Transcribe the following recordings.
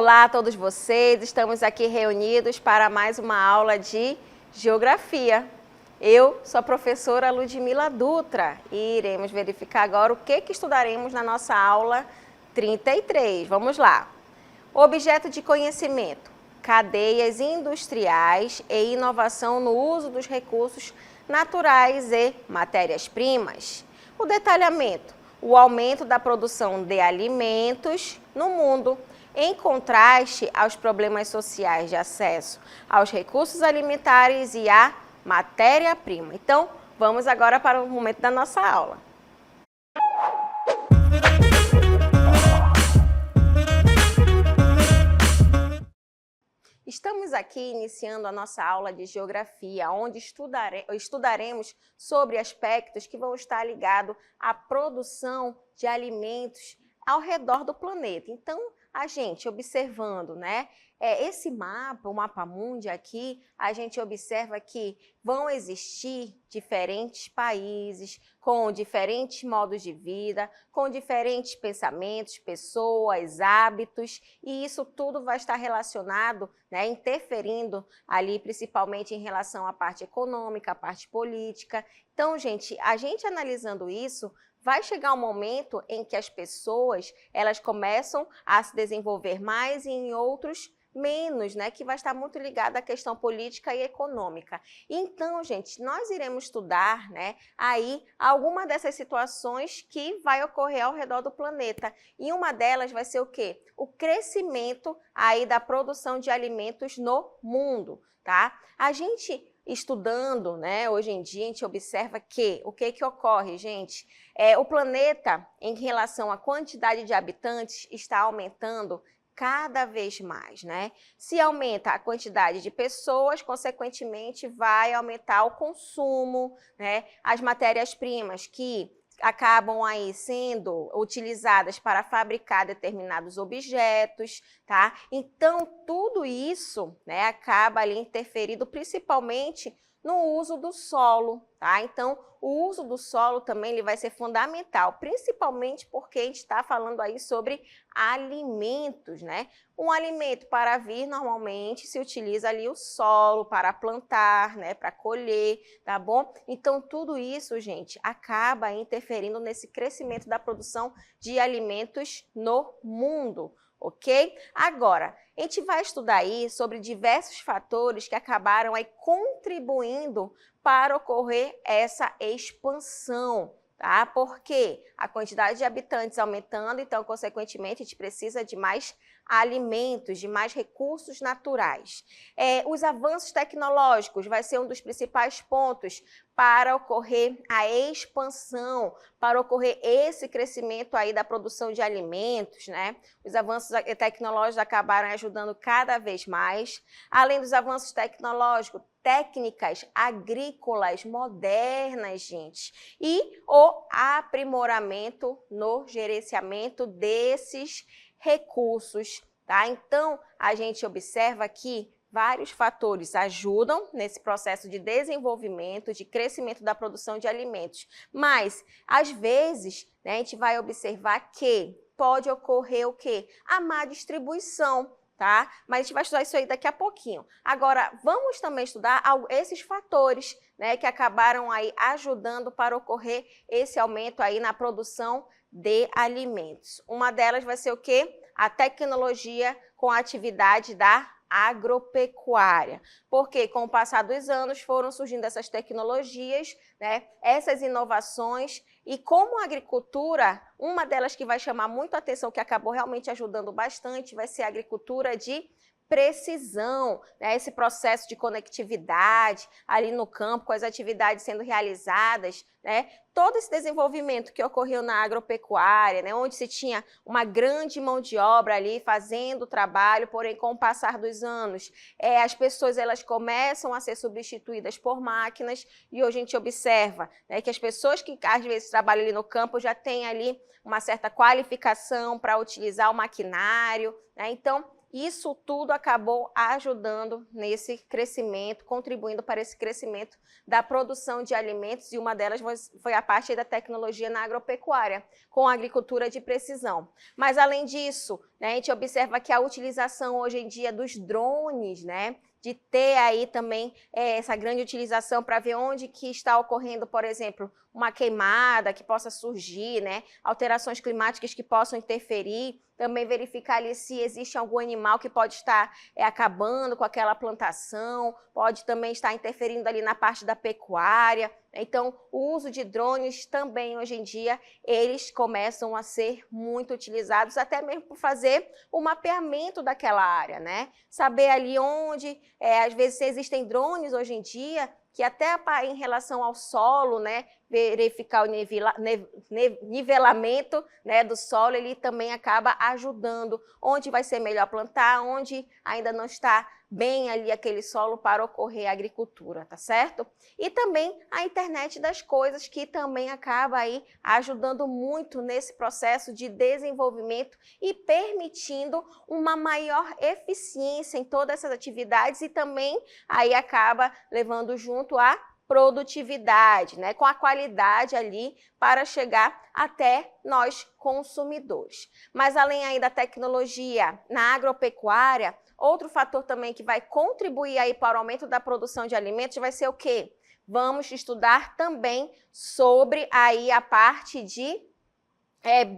Olá a todos vocês, estamos aqui reunidos para mais uma aula de Geografia. Eu sou a professora Ludmila Dutra e iremos verificar agora o que estudaremos na nossa aula 33. Vamos lá. Objeto de conhecimento, cadeias industriais e inovação no uso dos recursos naturais e matérias-primas. O detalhamento, o aumento da produção de alimentos no mundo, em contraste aos problemas sociais de acesso aos recursos alimentares e à matéria-prima. Então, vamos agora para o momento da nossa aula. Estamos aqui iniciando a nossa aula de Geografia, onde estudaremos sobre aspectos que vão estar ligados à produção de alimentos ao redor do planeta. Então, a gente observando, né, esse mapa, o mapa mundi aqui, a gente observa que vão existir diferentes países, com diferentes modos de vida, com diferentes pensamentos, pessoas, hábitos, e isso tudo vai estar relacionado, né, interferindo ali principalmente em relação à parte econômica, à parte política. Então, gente, a gente analisando isso, vai chegar um momento em que as pessoas, elas começam a se desenvolver mais e em outros menos, né? Que vai estar muito ligado à questão política e econômica. Então, gente, nós iremos estudar, né, aí alguma dessas situações que vai ocorrer ao redor do planeta. E uma delas vai ser o quê? O crescimento aí da produção de alimentos no mundo, tá? A gente estudando, né, hoje em dia a gente observa que o que ocorre, gente? O planeta, em relação à quantidade de habitantes, está aumentando cada vez mais, né? Se aumenta a quantidade de pessoas, consequentemente vai aumentar o consumo, né? As matérias-primas que acabam aí sendo utilizadas para fabricar determinados objetos, tá? Então, tudo isso, né, acaba ali interferindo principalmente no uso do solo, tá? Então, o uso do solo também ele vai ser fundamental, principalmente porque a gente está falando aí sobre alimentos, né? Um alimento para vir, normalmente, se utiliza ali o solo para plantar, né? Para colher, tá bom? Então, tudo isso, gente, acaba interferindo nesse crescimento da produção de alimentos no mundo, ok? Agora, a gente vai estudar aí sobre diversos fatores que acabaram aí contribuindo para ocorrer essa expansão, tá? Porque a quantidade de habitantes aumentando, então, consequentemente, a gente precisa de mais alimentos, de mais recursos naturais. Os avanços tecnológicos vai ser um dos principais pontos para ocorrer a expansão, para ocorrer esse crescimento aí da produção de alimentos, né? Os avanços tecnológicos acabaram ajudando cada vez mais. Além dos avanços tecnológicos, técnicas agrícolas modernas, gente, e o aprimoramento no gerenciamento desses recursos, tá? Então, a gente observa que vários fatores ajudam nesse processo de desenvolvimento, de crescimento da produção de alimentos, mas, às vezes, né, a gente vai observar que pode ocorrer o quê? A má distribuição, tá? Mas a gente vai estudar isso aí daqui a pouquinho. Agora, vamos também estudar esses fatores, né, que acabaram aí ajudando para ocorrer esse aumento aí na produção de alimentos. Uma delas vai ser o quê? A tecnologia com a atividade da agropecuária, porque com o passar dos anos foram surgindo essas tecnologias, né, essas inovações, e como a agricultura, uma delas que vai chamar muito a atenção, que acabou realmente ajudando bastante, vai ser a agricultura de precisão, né, esse processo de conectividade ali no campo, com as atividades sendo realizadas, né, todo esse desenvolvimento que ocorreu na agropecuária, né, onde se tinha uma grande mão de obra ali fazendo o trabalho, porém com o passar dos anos, as pessoas elas começam a ser substituídas por máquinas e hoje a gente observa, né, que as pessoas que às vezes trabalham ali no campo já têm ali uma certa qualificação para utilizar o maquinário, né, então isso tudo acabou ajudando nesse crescimento, contribuindo para esse crescimento da produção de alimentos, e uma delas foi a parte da tecnologia na agropecuária, com a agricultura de precisão. Mas, além disso, né, a gente observa que a utilização hoje em dia dos drones, né, de ter aí também essa grande utilização para ver onde que está ocorrendo, por exemplo, uma queimada que possa surgir, né, alterações climáticas que possam interferir, também verificar ali se existe algum animal que pode estar acabando com aquela plantação, pode também estar interferindo ali na parte da pecuária. Então, o uso de drones também, hoje em dia, eles começam a ser muito utilizados, até mesmo por fazer o mapeamento daquela área, né? Saber ali onde, às vezes existem drones hoje em dia, que até em relação ao solo, né, verificar o nivelamento, né, do solo, ele também acaba ajudando onde vai ser melhor plantar, onde ainda não está bem ali aquele solo para ocorrer a agricultura, tá certo? E também a internet das coisas, que também acaba aí ajudando muito nesse processo de desenvolvimento e permitindo uma maior eficiência em todas essas atividades, e também aí acaba levando junto a produtividade, né, com a qualidade ali para chegar até nós consumidores. Mas além aí da tecnologia na agropecuária, outro fator também que vai contribuir aí para o aumento da produção de alimentos vai ser o quê? Vamos estudar também sobre aí a parte de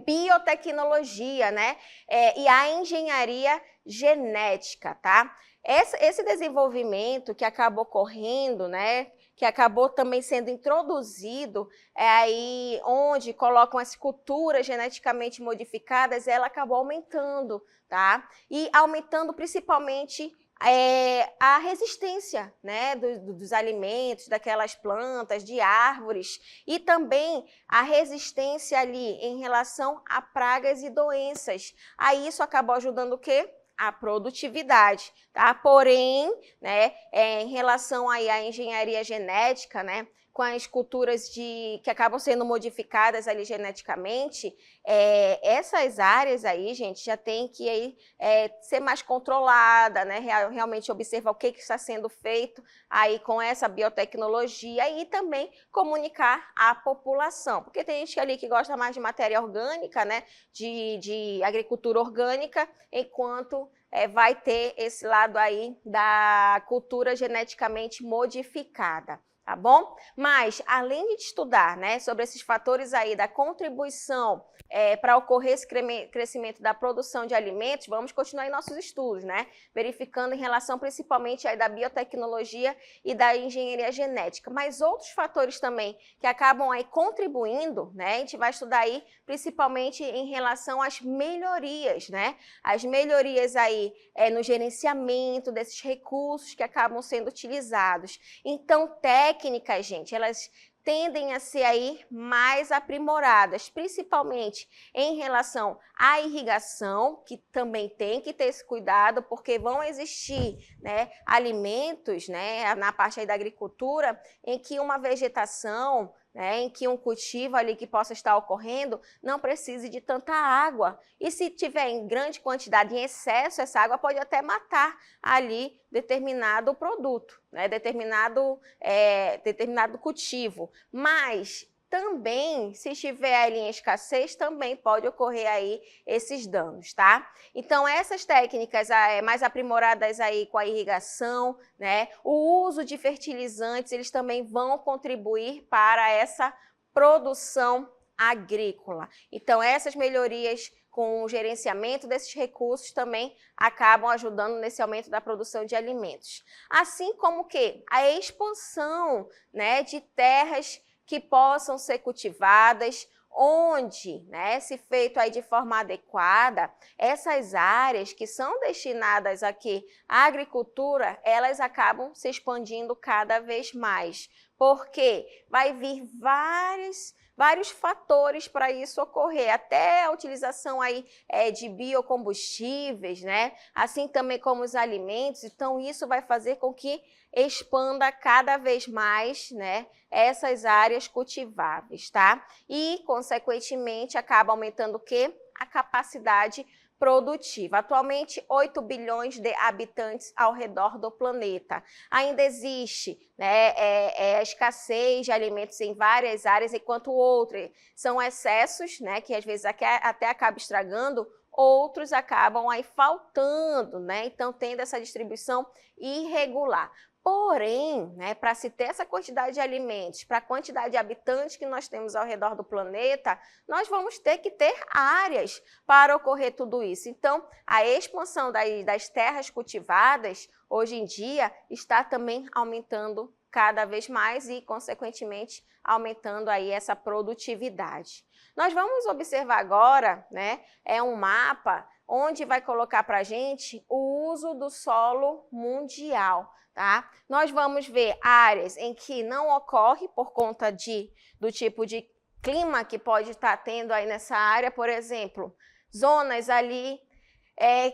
biotecnologia, né? E a engenharia genética, tá? Esse desenvolvimento que acabou ocorrendo, né, que acabou também sendo introduzido aí onde colocam as culturas geneticamente modificadas, ela acabou aumentando, tá? E aumentando principalmente a resistência, né, dos alimentos, daquelas plantas, de árvores, e também a resistência ali em relação a pragas e doenças. Aí isso acabou ajudando o quê? A produtividade, tá? Porém, né, em relação aí à engenharia genética, né, com as culturas que acabam sendo modificadas ali geneticamente, essas áreas aí, gente, já tem que aí, ser mais controlada, né? Realmente observar o que está sendo feito aí com essa biotecnologia, e também comunicar à população, porque tem gente ali que gosta mais de matéria orgânica, né? De agricultura orgânica, enquanto vai ter esse lado aí da cultura geneticamente modificada. Tá bom? Mas, além de estudar, né, sobre esses fatores aí da contribuição para ocorrer esse crescimento da produção de alimentos, vamos continuar em nossos estudos, né? Verificando em relação principalmente aí da biotecnologia e da engenharia genética. Mas outros fatores também que acabam aí contribuindo, né? A gente vai estudar aí principalmente em relação às melhorias, né? As melhorias aí no gerenciamento desses recursos que acabam sendo utilizados. Então, técnicas, gente, elas tendem a ser aí mais aprimoradas, principalmente em relação à irrigação, que também tem que ter esse cuidado, porque vão existir, né, alimentos, né, na parte aí da agricultura, em que uma vegetação, né, em que um cultivo ali que possa estar ocorrendo não precise de tanta água. E se tiver em grande quantidade, em excesso, essa água pode até matar ali determinado produto, né, determinado cultivo. Mas também, se estiver ali em escassez, também pode ocorrer aí esses danos, tá? Então, essas técnicas mais aprimoradas aí com a irrigação, né? O uso de fertilizantes, eles também vão contribuir para essa produção agrícola. Então, essas melhorias com o gerenciamento desses recursos também acabam ajudando nesse aumento da produção de alimentos. Assim como que a expansão, né, de terras que possam ser cultivadas, onde, né, se feito aí de forma adequada, essas áreas que são destinadas aqui à agricultura, elas acabam se expandindo cada vez mais, porque vai vir vários fatores para isso ocorrer, até a utilização aí de biocombustíveis, né? Assim também como os alimentos. Então, isso vai fazer com que expanda cada vez mais, né, essas áreas cultiváveis, tá? E, consequentemente, acaba aumentando o quê? A capacidade produtiva. Atualmente, 8 bilhões de habitantes ao redor do planeta. Ainda existe, né, a escassez de alimentos em várias áreas, enquanto outras são excessos, né, que às vezes até acaba estragando, outros acabam aí faltando, né? Então, tendo essa distribuição irregular. Porém, né, para se ter essa quantidade de alimentos, para a quantidade de habitantes que nós temos ao redor do planeta, nós vamos ter que ter áreas para ocorrer tudo isso. Então, a expansão das terras cultivadas, hoje em dia, está também aumentando cada vez mais e, consequentemente, aumentando aí essa produtividade. Nós vamos observar agora, né, um mapa onde vai colocar para a gente o uso do solo mundial. Tá? Nós vamos ver áreas em que não ocorre por conta do tipo de clima que pode estar tendo aí nessa área, por exemplo, zonas ali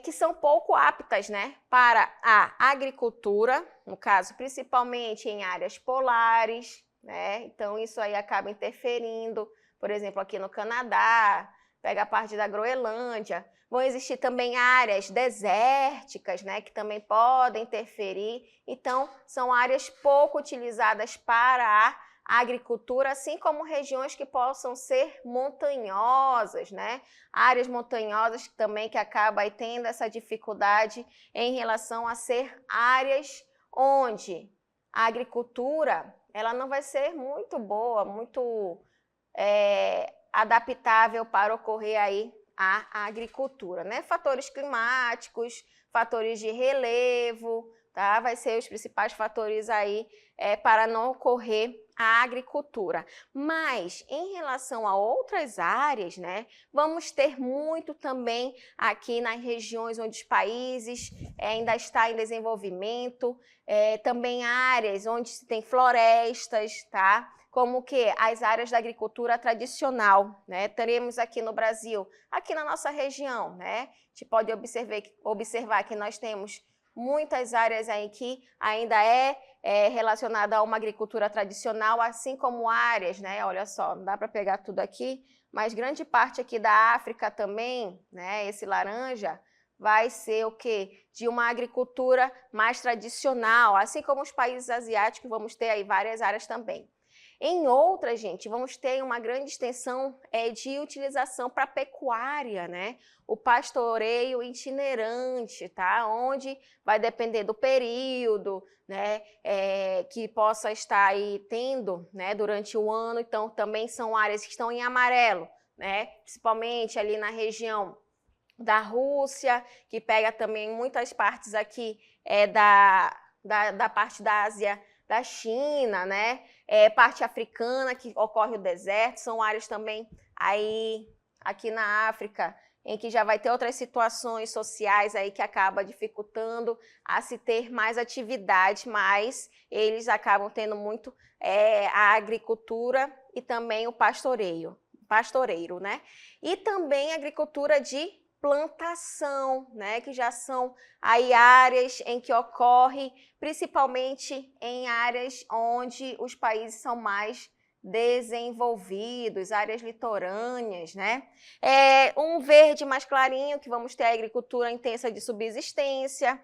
que são pouco aptas, né, para a agricultura, no caso, principalmente em áreas polares, né? Então isso aí acaba interferindo, por exemplo, aqui no Canadá, pega a parte da Groenlândia. Vão existir também áreas desérticas, né, que também podem interferir. Então, são áreas pouco utilizadas para a agricultura, assim como regiões que possam ser montanhosas, né? Áreas montanhosas também que acabam aí tendo essa dificuldade em relação a ser áreas onde a agricultura ela não vai ser muito boa, muito adaptável para ocorrer aí a agricultura, né? Fatores climáticos, fatores de relevo, tá? Vai ser os principais fatores aí para não ocorrer a agricultura. Mas, em relação a outras áreas, né? Vamos ter muito também aqui nas regiões onde os países ainda estão em desenvolvimento, também áreas onde se tem florestas, tá? Como que as áreas da agricultura tradicional, né? Teremos aqui no Brasil, aqui na nossa região, né? A gente pode observar que nós temos muitas áreas aí que ainda relacionada a uma agricultura tradicional, assim como áreas, né? Olha só, não dá para pegar tudo aqui, mas grande parte aqui da África também, né? Esse laranja vai ser o quê? De uma agricultura mais tradicional, assim como os países asiáticos, vamos ter aí várias áreas também. Em outras, gente, vamos ter uma grande extensão de utilização para pecuária, né? O pastoreio itinerante, tá? Onde vai depender do período, né? Que possa estar aí tendo, né? Durante o ano. Então, também são áreas que estão em amarelo, né? Principalmente ali na região da Rússia, que pega também muitas partes aqui da parte da Ásia, da China, né? Parte africana, que ocorre o deserto, são áreas também aí aqui na África, em que já vai ter outras situações sociais aí que acaba dificultando a se ter mais atividade, mas eles acabam tendo muito a agricultura e também o pastoreiro, né? E também a agricultura de plantação, né, que já são aí áreas em que ocorre, principalmente em áreas onde os países são mais desenvolvidos, áreas litorâneas, né? Um verde mais clarinho, que vamos ter a agricultura intensa de subsistência,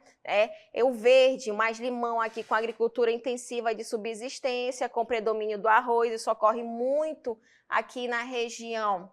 o verde mais limão aqui com a agricultura intensiva de subsistência, com predomínio do arroz, isso ocorre muito aqui na região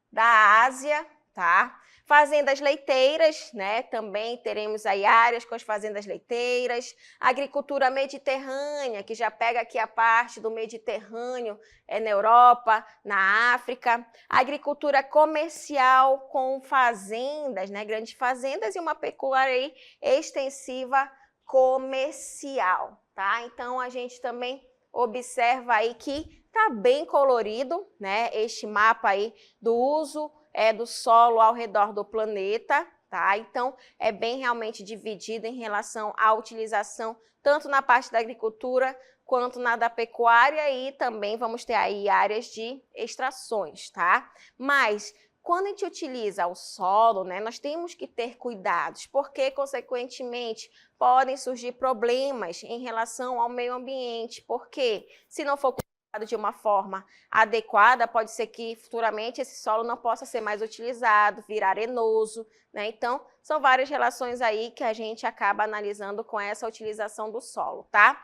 da Ásia, tá? Fazendas leiteiras, né? Também teremos aí áreas com as fazendas leiteiras. Agricultura mediterrânea, que já pega aqui a parte do Mediterrâneo, na Europa, na África. Agricultura comercial com fazendas, né? Grandes fazendas e uma pecuária extensiva comercial, tá? Então, a gente também observa aí que tá bem colorido, né? Este mapa aí do uso do solo ao redor do planeta, tá? Então, é bem realmente dividido em relação à utilização, tanto na parte da agricultura quanto na da pecuária, e também vamos ter aí áreas de extrações, tá? Mas, quando a gente utiliza o solo, né, nós temos que ter cuidados, porque, consequentemente, podem surgir problemas em relação ao meio ambiente, porque se não for cuidado de uma forma adequada, pode ser que futuramente esse solo não possa ser mais utilizado, virar arenoso, né? Então, são várias relações aí que a gente acaba analisando com essa utilização do solo, tá?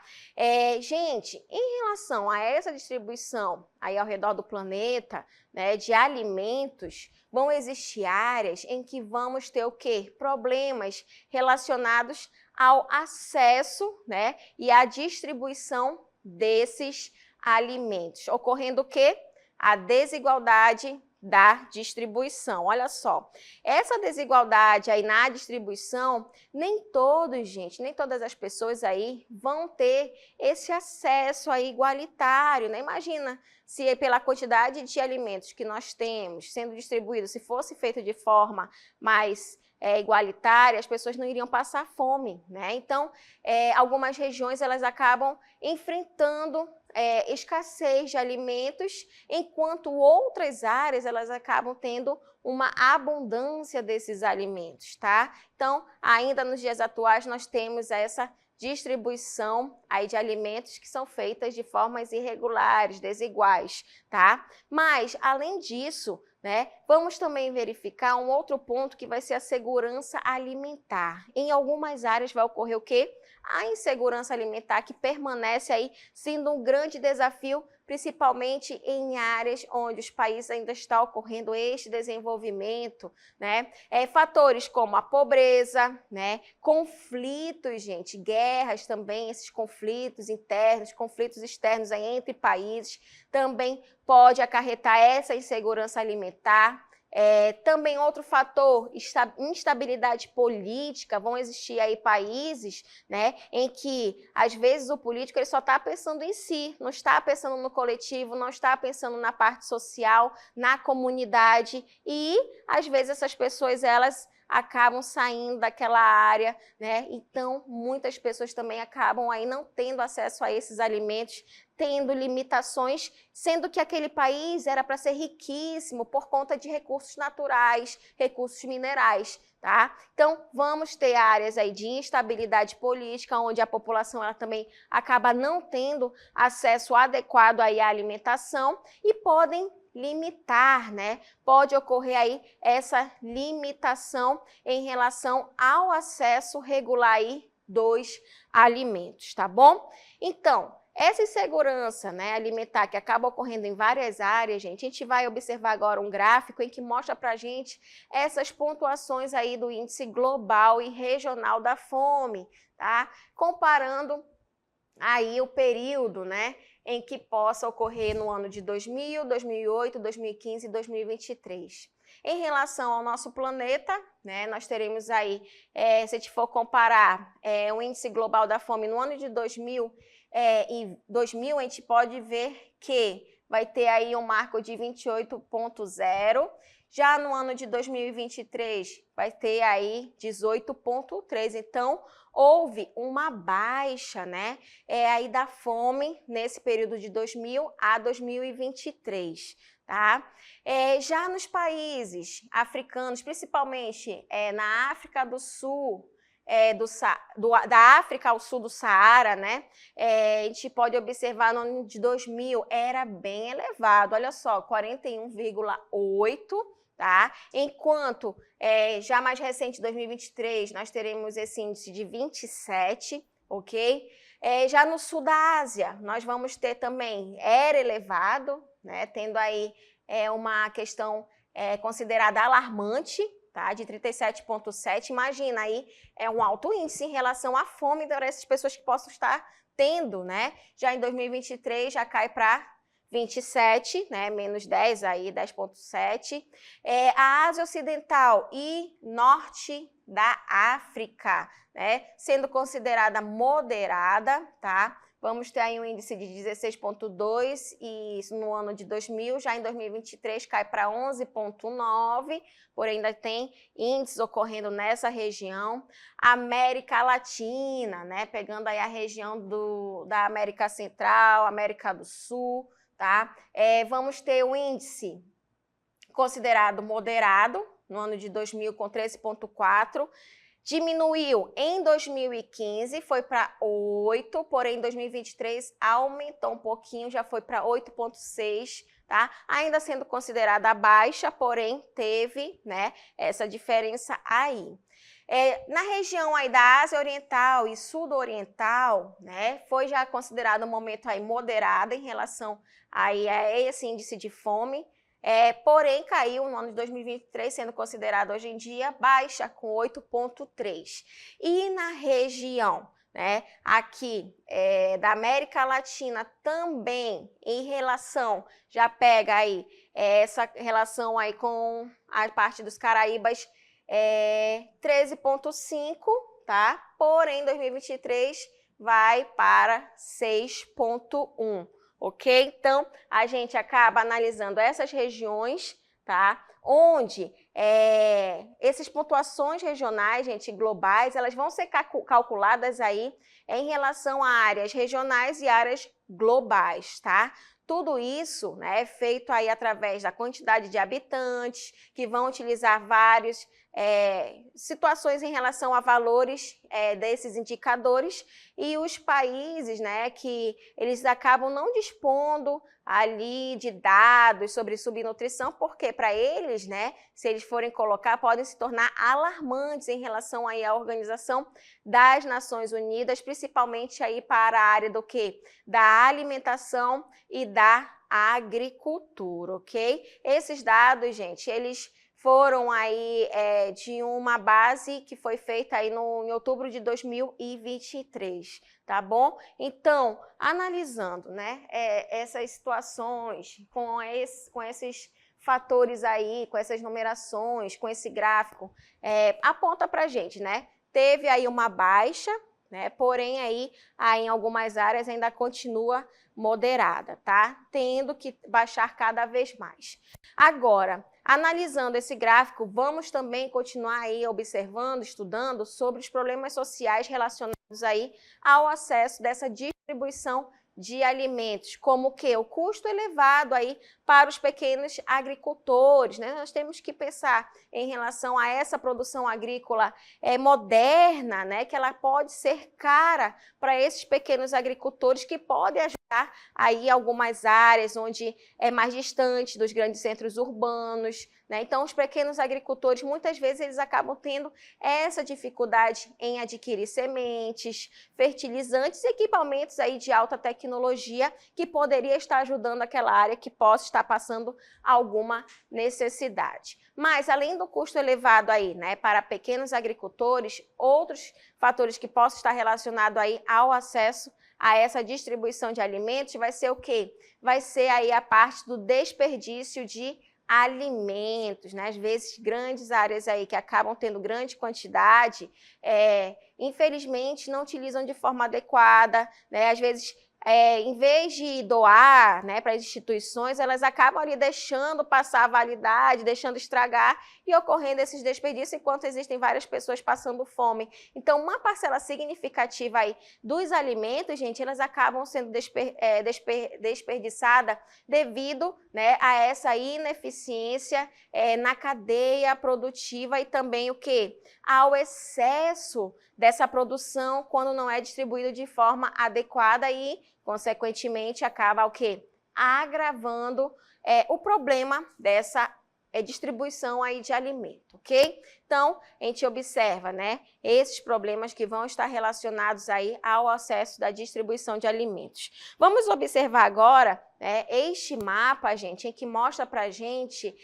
Gente, em relação a essa distribuição aí ao redor do planeta, né, de alimentos, vão existir áreas em que vamos ter o quê? Problemas relacionados ao acesso, né, e à distribuição desses alimentos. Ocorrendo o quê? A desigualdade da distribuição. Olha só, essa desigualdade aí na distribuição, nem todos, gente, nem todas as pessoas aí vão ter esse acesso aí igualitário, né? Imagina se pela quantidade de alimentos que nós temos sendo distribuídos, se fosse feito de forma mais igualitária, as pessoas não iriam passar fome, né? Então, algumas regiões elas acabam enfrentando escassez de alimentos, enquanto outras áreas elas acabam tendo uma abundância desses alimentos, tá? Então, ainda nos dias atuais, nós temos essa distribuição aí de alimentos que são feitas de formas irregulares, desiguais, tá? Mas, além disso, né, vamos também verificar um outro ponto que vai ser a segurança alimentar. Em algumas áreas vai ocorrer o quê? A insegurança alimentar, que permanece aí sendo um grande desafio, principalmente em áreas onde os países ainda está ocorrendo este desenvolvimento, né? Fatores como a pobreza, né? Conflitos, gente, guerras também, esses conflitos internos, conflitos externos aí entre países, também pode acarretar essa insegurança alimentar. Também outro fator, instabilidade política. Vão existir aí países, né, em que às vezes o político ele só está pensando em si, não está pensando no coletivo, não está pensando na parte social, na comunidade, e às vezes essas pessoas elas acabam saindo daquela área, né? Então, muitas pessoas também acabam aí não tendo acesso a esses alimentos, tendo limitações, sendo que aquele país era para ser riquíssimo por conta de recursos naturais, recursos minerais, tá? Então, vamos ter áreas aí de instabilidade política, onde a população ela também acaba não tendo acesso adequado aí à alimentação e podem limitar, né? Pode ocorrer aí essa limitação em relação ao acesso regular aí dos alimentos, tá bom? Então, essa insegurança, né, alimentar que acaba ocorrendo em várias áreas, gente, a gente vai observar agora um gráfico em que mostra para a gente essas pontuações aí do índice global e regional da fome, tá? Comparando aí o período, né, em que possa ocorrer no ano de 2000, 2008, 2015 e 2023. Em relação ao nosso planeta, né, nós teremos aí, se a gente for comparar o índice global da fome no ano de 2000, em 2000 a gente pode ver que vai ter aí um marco de 28,0, já no ano de 2023 vai ter aí 18,3. Então, houve uma baixa, né, aí da fome nesse período de 2000 a 2023, tá? Já nos países africanos, principalmente na África do Sul, da África ao sul do Saara, né? A gente pode observar no ano de 2000 era bem elevado, olha só, 41,8, tá? Enquanto já mais recente, 2023, nós teremos esse índice de 27, ok? Já no sul da Ásia, nós vamos ter também, era elevado, né? Tendo aí uma questão considerada alarmante, tá? De 37,7, imagina aí, um alto índice em relação à fome para essas pessoas que possam estar tendo, né? Já em 2023 já cai para 27, né? Menos 10 aí, 10,7. A Ásia Ocidental e Norte da África, né? Sendo considerada moderada, tá? Vamos ter aí um índice de 16,2 e isso no ano de 2000, já em 2023 cai para 11,9, porém ainda tem índices ocorrendo nessa região. América Latina, né, pegando aí a região da América Central, América do Sul, tá? Vamos ter um índice considerado moderado no ano de 2000 com 13,4. Diminuiu em 2015, foi para 8, porém em 2023 aumentou um pouquinho, já foi para 8,6, tá? Ainda sendo considerada baixa, porém teve, né, essa diferença aí. Na região aí da Ásia Oriental e Sudoriental, né, foi já considerado um momento aí moderado em relação aí a esse índice de fome. Porém, caiu no ano de 2023, sendo considerado hoje em dia baixa, com 8,3. E na região, né, aqui da América Latina também, em relação, já pega aí essa relação aí com a parte dos Caraíbas, 13,5, tá? Porém, em 2023 vai para 6,1. Ok? Então, a gente acaba analisando essas regiões, tá? Onde essas pontuações regionais, gente, globais, elas vão ser calculadas aí em relação a áreas regionais e áreas globais, tá? Tudo isso, né, é feito aí através da quantidade de habitantes, que vão utilizar várias situações em relação a valores desses indicadores, e os países, né, que eles acabam não dispondo ali de dados sobre subnutrição, porque para eles, né, se eles forem colocar, podem se tornar alarmantes em relação aí à Organização das Nações Unidas, principalmente aí para a área do quê? Da alimentação e da agricultura, ok? Esses dados, gente, eles foram aí de uma base que foi feita aí em outubro de 2023, tá bom? Então, analisando, né, essas situações com esses fatores aí, com essas numerações, com esse gráfico, aponta pra gente, né? Teve aí uma baixa, né? Porém, aí em algumas áreas ainda continua moderada, tá? Tendo que baixar cada vez mais. Agora, analisando esse gráfico, vamos também continuar aí observando, estudando sobre os problemas sociais relacionados aí ao acesso dessa distribuição de alimentos, como que o custo elevado aí para os pequenos agricultores, né? Nós temos que pensar em relação a essa produção agrícola moderna, né? Que ela pode ser cara para esses pequenos agricultores, que podem ajudar aí algumas áreas onde é mais distante dos grandes centros urbanos, né? Então, os pequenos agricultores, muitas vezes, eles acabam tendo essa dificuldade em adquirir sementes, fertilizantes e equipamentos aí de alta tecnologia, que poderia estar ajudando aquela área que possa estar passando alguma necessidade. Mas, além do custo elevado aí, né, para pequenos agricultores, outros fatores que possam estar relacionados aí ao acesso a essa distribuição de alimentos vai ser o quê? Vai ser aí a parte do desperdício de alimentos, né? Às vezes, grandes áreas aí que acabam tendo grande quantidade, infelizmente, não utilizam de forma adequada, né? Às vezes, em vez de doar, né, para as instituições, elas acabam ali deixando passar a validade, deixando estragar e ocorrendo esses desperdícios, enquanto existem várias pessoas passando fome. Então, uma parcela significativa aí dos alimentos, gente, elas acabam sendo desperdiçada devido, né, a essa ineficiência na cadeia produtiva e também o quê? Ao excesso dessa produção quando não é distribuído de forma adequada e, consequentemente, acaba o quê? Agravando o problema dessa distribuição aí de alimento, ok? Então, a gente observa, né, esses problemas que vão estar relacionados aí ao acesso da distribuição de alimentos. Vamos observar agora este mapa, gente, em que mostra pra gente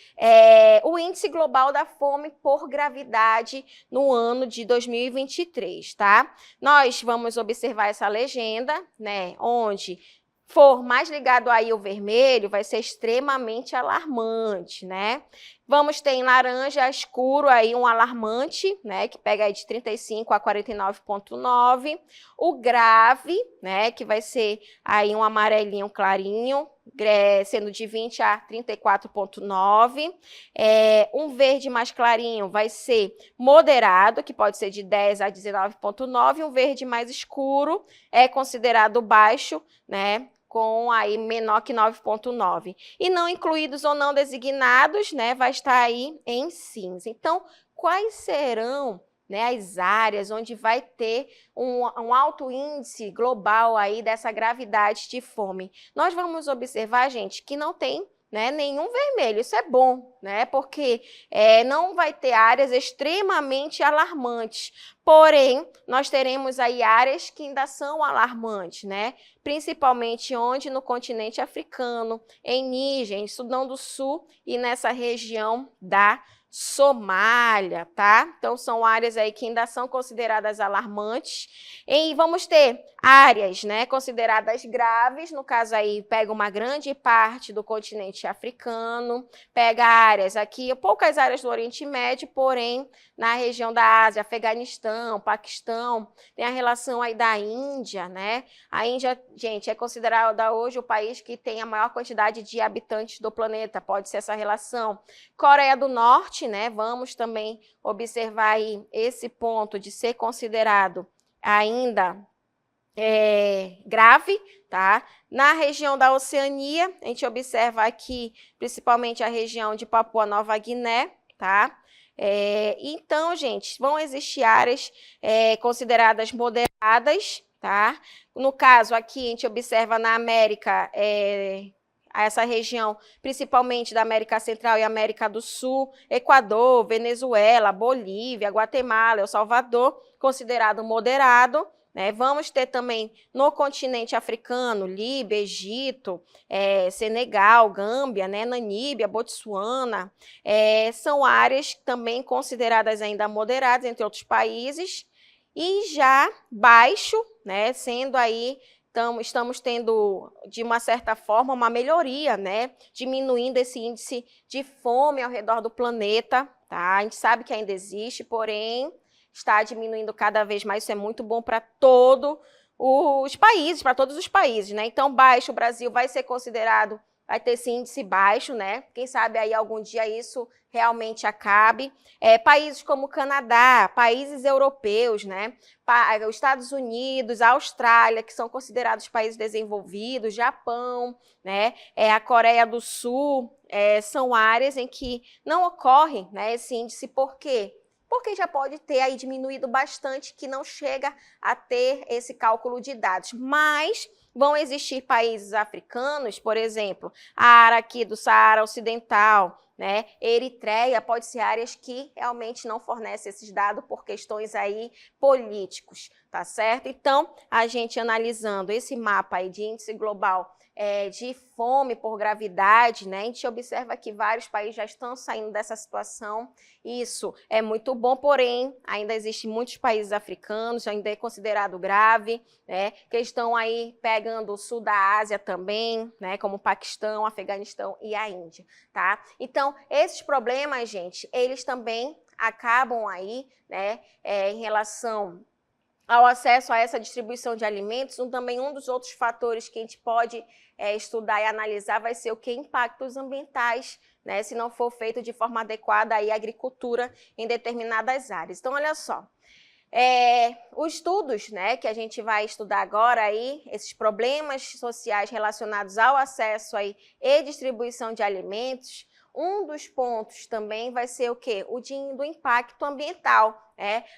o índice global da fome por gravidade no ano de 2023, tá? Nós vamos observar essa legenda, né, onde for mais ligado aí o vermelho, vai ser extremamente alarmante, né? Vamos ter em laranja escuro aí um alarmante, né, que pega aí de 35 a 49,9. O grave, né, que vai ser aí um amarelinho clarinho, sendo de 20 a 34,9. Um verde mais clarinho vai ser moderado, que pode ser de 10 a 19,9. Um verde mais escuro é considerado baixo, né, com aí menor que 9,9. E não incluídos ou não designados, né, vai estar aí em cinza. Então, quais serão, né, as áreas onde vai ter um alto índice global aí dessa gravidade de fome. Nós vamos observar, gente, que não tem, né, nenhum vermelho. Isso é bom, né, porque não vai ter áreas extremamente alarmantes. Porém, nós teremos aí áreas que ainda são alarmantes, né? Principalmente onde? No continente africano, em Níger, em Sudão do Sul e nessa região da Somália, tá? Então, são áreas aí que ainda são consideradas alarmantes. E vamos ter áreas, né, consideradas graves, no caso aí, pega uma grande parte do continente africano, pega áreas aqui, poucas áreas do Oriente Médio, porém, na região da Ásia, Afeganistão, Paquistão, tem a relação aí da Índia, né? A Índia, gente, é considerada hoje o país que tem a maior quantidade de habitantes do planeta, pode ser essa relação. Coreia do Norte, né? Vamos também observar aí esse ponto de ser considerado ainda grave, tá? Na região da Oceania, a gente observa aqui principalmente a região de Papua Nova Guiné, tá? Então, gente, vão existir áreas consideradas moderadas, tá? No caso aqui, a gente observa na América, essa região, principalmente da América Central e América do Sul, Equador, Venezuela, Bolívia, Guatemala, El Salvador, considerado moderado, né? Vamos ter também no continente africano, Líbia, Egito, Senegal, Gâmbia, né? Namíbia, Botsuana, são áreas também consideradas ainda moderadas, entre outros países, e já baixo, né? Sendo aí, estamos tendo, de uma certa forma, uma melhoria, né? Diminuindo esse índice de fome ao redor do planeta, tá? A gente sabe que ainda existe, porém está diminuindo cada vez mais, isso é muito bom para todos os países, né? Então, baixo, o Brasil vai ser considerado, vai ter esse índice baixo, né? Quem sabe aí algum dia isso realmente acabe. Países como o Canadá, países europeus, né? Os Estados Unidos, a Austrália, que são considerados países desenvolvidos, Japão, né? A Coreia do Sul, são áreas em que não ocorre, né, esse índice. Por quê? Porque já pode ter aí diminuído bastante, que não chega a ter esse cálculo de dados. Mas vão existir países africanos, por exemplo, a área aqui do Saara Ocidental, né? Eritreia, pode ser áreas que realmente não fornecem esses dados por questões aí políticos, tá certo? Então, a gente analisando esse mapa aí de índice global de fome por gravidade, né? A gente observa que vários países já estão saindo dessa situação. Isso é muito bom, porém, ainda existem muitos países africanos, ainda é considerado grave, né? Que estão aí pegando o sul da Ásia também, né? Como o Paquistão, Afeganistão e a Índia, tá? Então, esses problemas, gente, eles também acabam aí, né? Em relação ao acesso a essa distribuição de alimentos, também um dos outros fatores que a gente pode estudar e analisar vai ser o que? Impactos ambientais, né, se não for feito de forma adequada aí a agricultura em determinadas áreas. Então, olha só, os estudos, né, que a gente vai estudar agora aí, esses problemas sociais relacionados ao acesso aí e distribuição de alimentos, um dos pontos também vai ser o quê? Do impacto ambiental.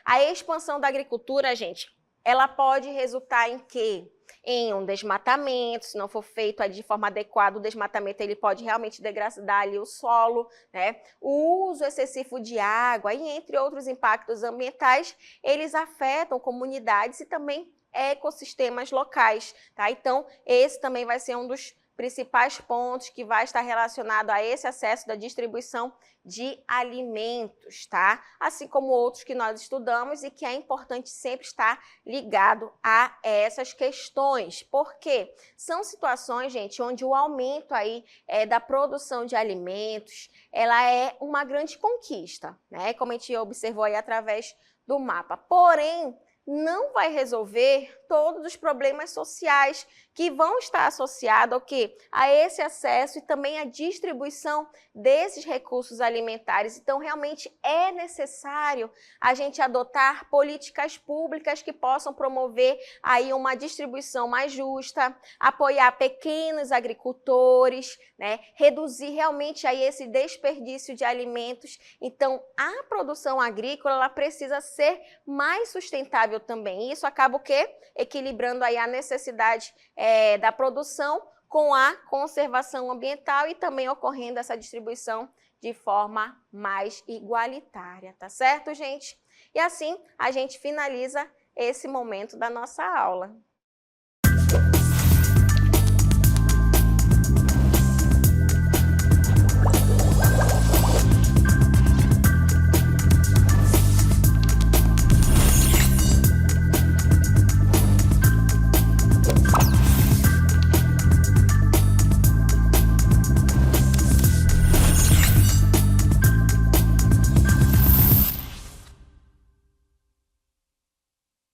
A expansão da agricultura, gente, ela pode resultar em quê? Em um desmatamento, se não for feito de forma adequada, o desmatamento ele pode realmente degradar ali o solo, né? O uso excessivo de água e entre outros impactos ambientais, eles afetam comunidades e também ecossistemas locais, tá? Então, esse também vai ser um dos principais pontos que vai estar relacionado a esse acesso da distribuição de alimentos, tá? Assim como outros que nós estudamos e que é importante sempre estar ligado a essas questões. Por quê? São situações, gente, onde o aumento aí da produção de alimentos, ela é uma grande conquista, né? Como a gente observou aí através do mapa. Porém, não vai resolver todos os problemas sociais que vão estar associados ao quê? A esse acesso e também à distribuição desses recursos alimentares. Então, realmente é necessário a gente adotar políticas públicas que possam promover aí uma distribuição mais justa, apoiar pequenos agricultores, né? Reduzir realmente aí esse desperdício de alimentos. Então, a produção agrícola ela precisa ser mais sustentável também. Isso acaba o quê? Equilibrando aí a necessidade da produção com a conservação ambiental e também ocorrendo essa distribuição de forma mais igualitária, tá certo, gente? E assim a gente finaliza esse momento da nossa aula.